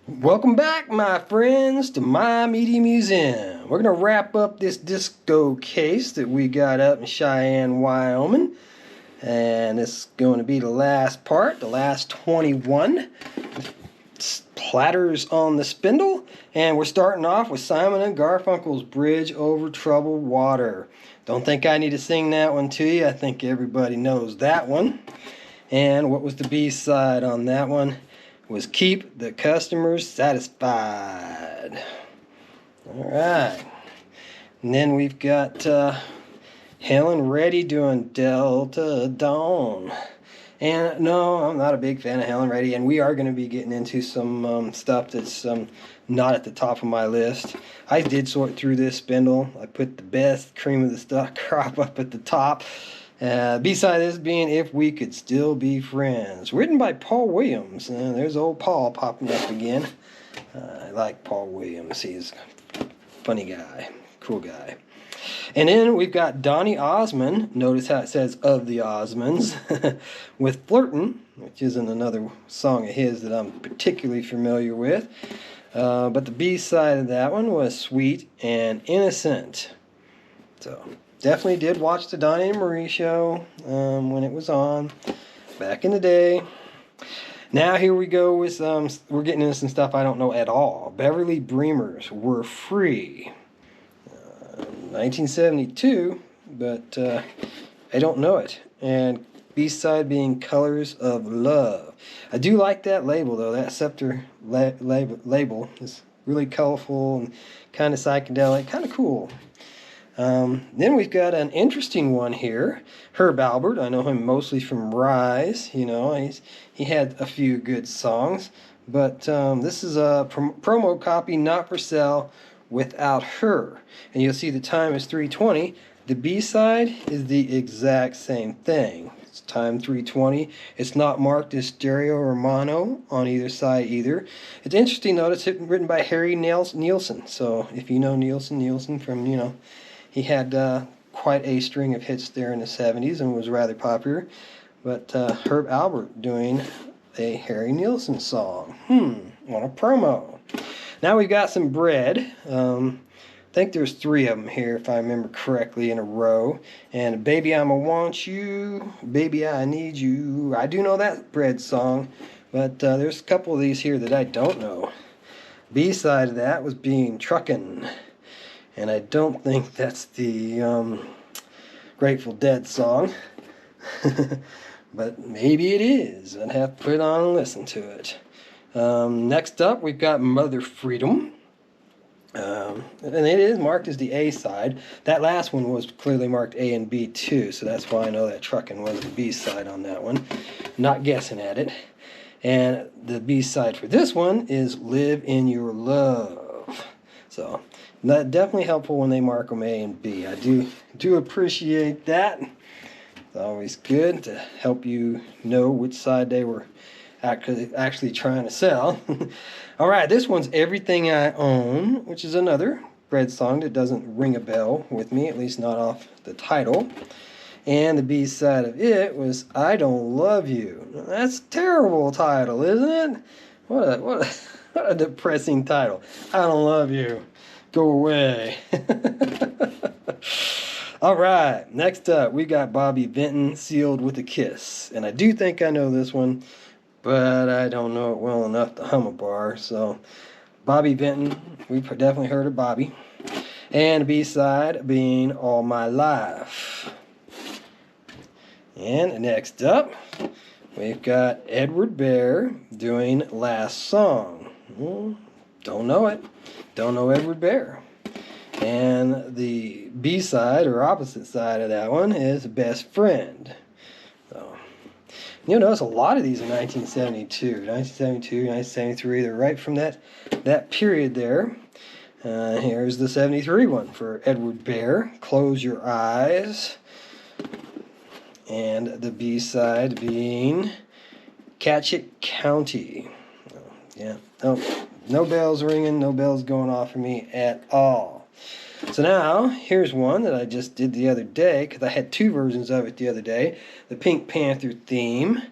Welcome back, my friends, to my Media Museum. We're going to wrap up this disco case that we got up in Cheyenne, Wyoming. And this is going to be the last part, the last 21 platters on the spindle. And we're starting off with Simon and Garfunkel's Bridge Over Troubled Water. Don't think I need to sing that one to you. I think everybody knows that one. And what was the B-side on that one? Was Keep the Customers Satisfied. Alright. And then we've got Helen Reddy doing Delta Dawn. And no, I'm not a big fan of Helen Reddy, and we are going to be getting into some stuff that's not at the top of my list. I did sort through this spindle. I put the best cream of the stock crop up at the top. B-side this being If We Could Still Be Friends, written by Paul Williams. There's old Paul popping up again. I like Paul Williams. He's a funny guy, cool guy. And then we've got Donny Osmond. Notice how it says of the Osmonds with Flirtin', which isn't another song of his that I'm particularly familiar with. But the B-side of that one was Sweet and Innocent. So definitely did watch the Donnie and Marie show when it was on back in the day. Now here we go with we're getting into some stuff I don't know at all. Beverly Bremer's Were Free. 1972, but I don't know it. And B-side being Colors of Love. I do like that label though. That Scepter label is really colorful and kind of psychedelic, kind of cool. Then we've got an interesting one here. Herb Alpert. I know him mostly from Rise. You know, he had a few good songs. But this is a promo copy, not for sale, Without Her. And you'll see the time is 3:20. The B-side is the exact same thing. It's time 3:20. It's not marked as stereo or mono on either side either. It's interesting though, it's written by Harry Nielsen. So if you know Nielsen from, you know, he had quite a string of hits there in the 70s and was rather popular. But Herb Alpert doing a Harry Nielsen song. On a promo. Now we've got some bread. I think there's 3 of them here, if I remember correctly, in a row. And Baby I'ma Want You, Baby I Need You. I do know that bread song, but there's a couple of these here that I don't know. B-side of that was being Truckin'. And I don't think that's the Grateful Dead song. But maybe it is. I'd have to put it on and listen to it. Next up, we've got Mother Freedom. And it is marked as the A side. That last one was clearly marked A and B too, so that's why I know that Truckin' was the B side on that one. Not guessing at it. And the B side for this one is Live in Your Love. So, that definitely helpful when they mark them A and B. I do appreciate that. It's always good to help you know which side they were actually trying to sell. All right, this one's Everything I Own, which is another bread song that doesn't ring a bell with me, at least not off the title. And the B-side of it was I Don't Love You. That's a terrible title, isn't it? What a depressing title. I don't love you. Go away. All right, next up, we got Bobby Vinton, Sealed with a Kiss. And I do think I know this one, but I don't know it well enough to hum a bar. So, Bobby Vinton, we've definitely heard of Bobby. And the B-side being All My Life. And next up, we've got Edward Bear doing Last Song. Don't know it. Don't know Edward Bear. And the B-side, or opposite side of that one, is Best Friend. So, you'll notice a lot of these in 1972, 1973. They're right from that period there. Here's the 73 one for Edward Bear, Close Your Eyes. And the B-side being Catchet County. Yeah, no bells ringing, no bells going off for me at all. So now, here's one that I just did the other day, because I had 2 versions of it the other day. The Pink Panther theme.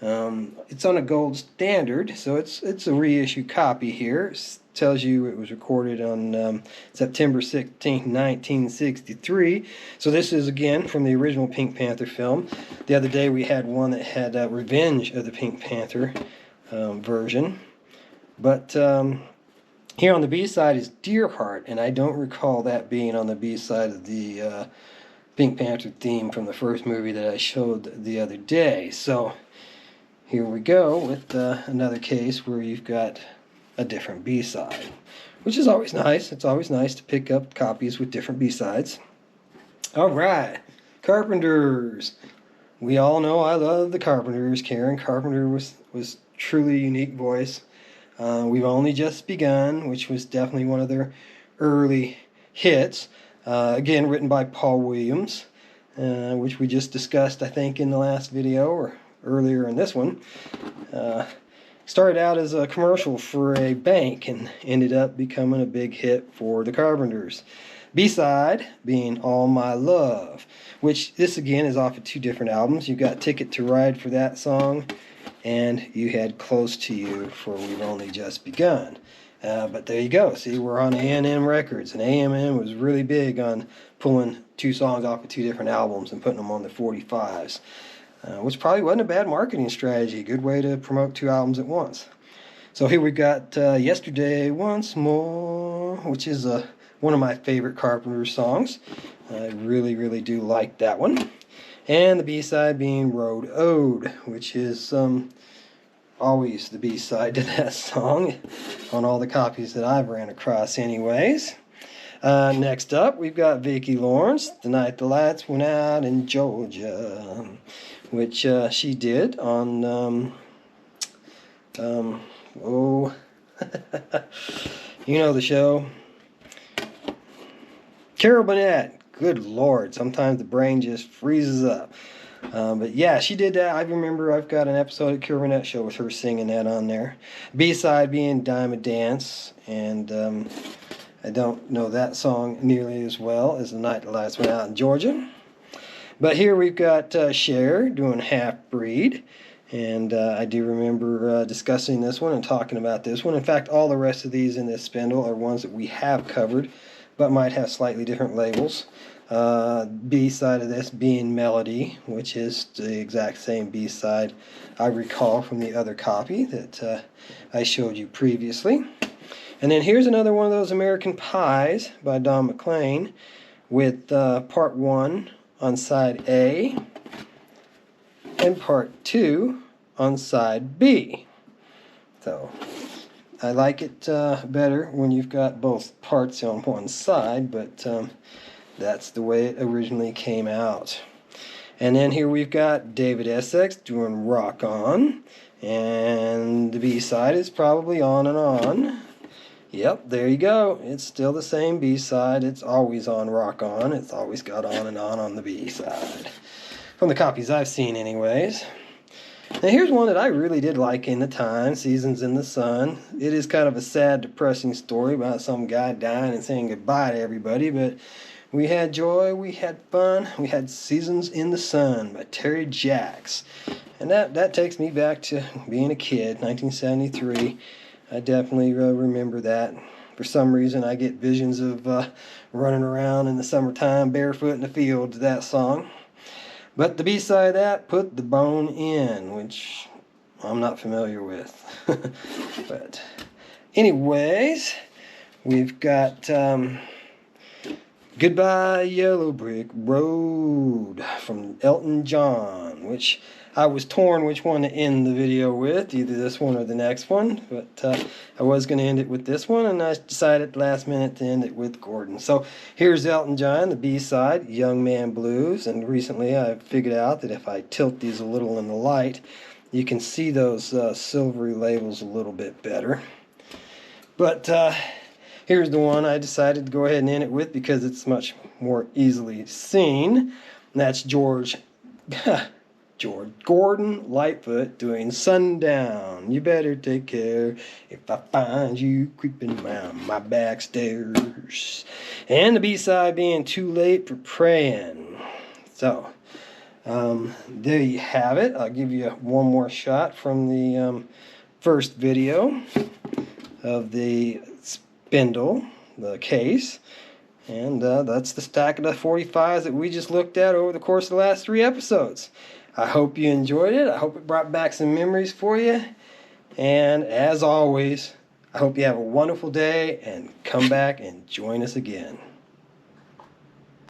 It's on a gold standard, so it's a reissue copy here. It tells you it was recorded on September 16th, 1963. So this is, again, from the original Pink Panther film. The other day we had one that had Revenge of the Pink Panther version. But here on the B-side is Deerheart, and I don't recall that being on the B-side of the Pink Panther theme from the first movie that I showed the other day. So here we go with another case where you've got a different B-side, which is always nice. It's always nice to pick up copies with different B-sides. All right, Carpenters. We all know I love the Carpenters. Karen Carpenter was truly a unique voice. We've Only Just Begun, which was definitely one of their early hits. Again, written by Paul Williams, which we just discussed, I think, in the last video or earlier in this one. Started out as a commercial for a bank and ended up becoming a big hit for the Carpenters. B-side being All My Love, which this again is off of two different albums. You've got Ticket to Ride for that song, and you had Close to You for We've Only Just Begun. But there you go. See, we're on A&M Records, and A&M was really big on pulling two songs off of two different albums and putting them on the 45s. Which probably wasn't a bad marketing strategy. Good way to promote two albums at once. So here we got Yesterday Once More, which is one of my favorite Carpenter songs. I really, really do like that one. And the B-side being Road Ode, which is always the B-side to that song on all the copies that I've ran across anyways. Next up, we've got Vicki Lawrence, The Night the Lights Went Out in Georgia, which she did on, oh, you know the show. Carol Burnett. Good Lord, sometimes the brain just freezes up. But yeah, she did that. I remember I've got an episode of Carol Burnett show with her singing that on there. B-side being Dime a Dance, and I don't know that song nearly as well as The Night the Lights Went Out in Georgia. But here we've got Cher doing Half Breed. And I do remember discussing this one and talking about this one. In fact, all the rest of these in this spindle are ones that we have covered, but might have slightly different labels. B-side of this being Melody, which is the exact same B-side I recall from the other copy that I showed you previously. And then here's another one of those American Pies by Don McLean with part 1 on side A and part 2 on side B. So I like it better when you've got both parts on one side, but that's the way it originally came out. And then here we've got David Essex doing Rock On, and the B-side is probably On and On. Yep, there you go. It's still the same B-side. It's always on Rock On. It's always got On and On the B-side. From the copies I've seen anyways. Now here's one that I really did like in the time, Seasons in the Sun. It is kind of a sad, depressing story about some guy dying and saying goodbye to everybody, but we had joy, we had fun, we had Seasons in the Sun by Terry Jacks. And that takes me back to being a kid, 1973. I definitely remember that. For some reason, I get visions of running around in the summertime barefoot in the field to that song. But the B-side of that, Put the Bone In, which I'm not familiar with. But anyways, we've got Goodbye Yellow Brick Road from Elton John, which I was torn which one to end the video with, either this one or the next one, but I was going to end it with this one, and I decided at the last minute to end it with Gordon. So here's Elton John, the B-side, Young Man Blues, and recently I figured out that if I tilt these a little in the light, you can see those silvery labels a little bit better. But here's the one I decided to go ahead and end it with because it's much more easily seen, and that's Gordon Lightfoot doing Sundown. You better take care if I find you creeping around my back stairs. And the B-side being Too Late for Praying. So, There you have it. I'll give you one more shot from the first video of the spindle, the case. And that's the stack of the 45s that we just looked at over the course of the last 3 episodes. I hope you enjoyed it. I hope it brought back some memories for you. And as always, I hope you have a wonderful day and come back and join us again.